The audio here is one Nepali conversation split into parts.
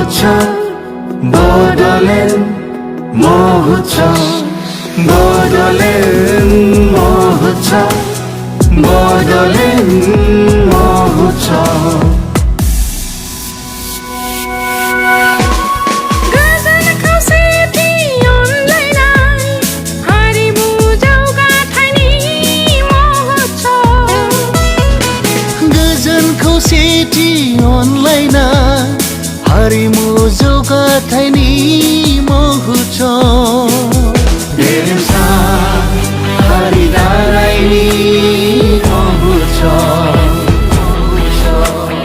মহোৎসব বড়লেণ্ড মহোৎসব বড়লেণ্ড মহোৎসব বড়লেণ্ড মহোৎসব अनलाइन हारिमु जौगाथायनि महोत्सव गेरेमसा हारि दानायनि महोत्सव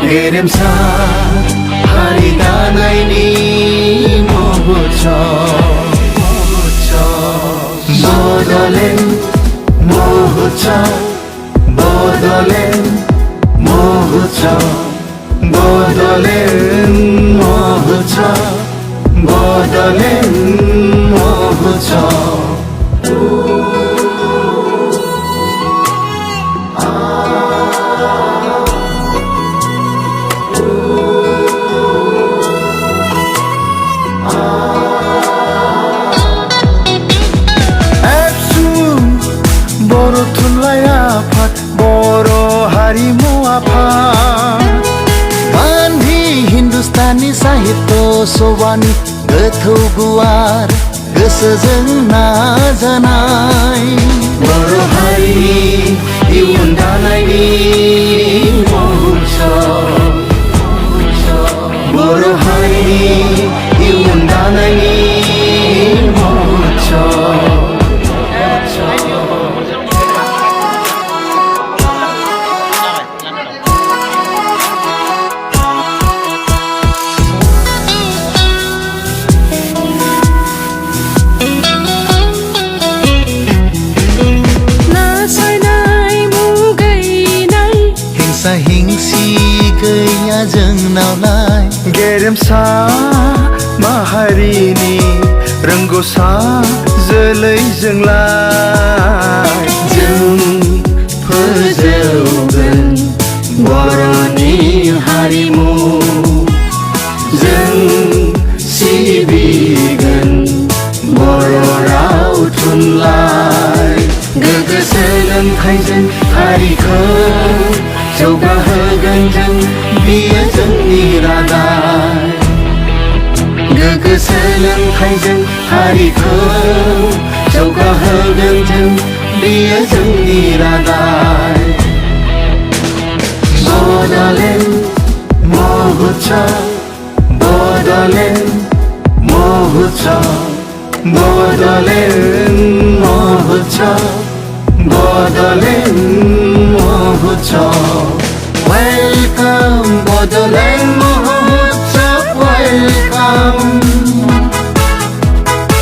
गेरेमसा हारि दानायनि महोत्सव बड़लेण्ड महोत्सव बड़लेण्ड महोत्सव बड़लेण्ड महोत्सव बड़लेण्ड महोत्सव बर' थुनलाइ आफाद बर' हारिमु आफाद गान्धी हिन्दुस्तानी साहित्य सभानि गोथौ गुवार गोसोजों नाजानाय बर' हारिनि इयुन दानायनि महोत्सव बर' हारिनि इयुन दानायनि महोत्सव हिंसी गैया जोंनावलाय गेरेमसा माहारिनि रोंगौसा जोलैजोंलाय जों फोजौगोन बर'नि हारिमु जों सिबिगोन बर' राव थुनलाइ गोग्गो सोलोंथाइजों हारिखौ जौगाहोगोन जों बियो जोंनि रादाय गोग्गो सोलोंथाइजों हारिखौ जौगाहोगोन जों बियो जोंनि रादाय बड़लेण्ड महोत्सव बड़लेण्ड महोत्सव बड़लेण्ड महोत्सव बड़लेण्ड महोत्सव वेलकम बड़लेण्ड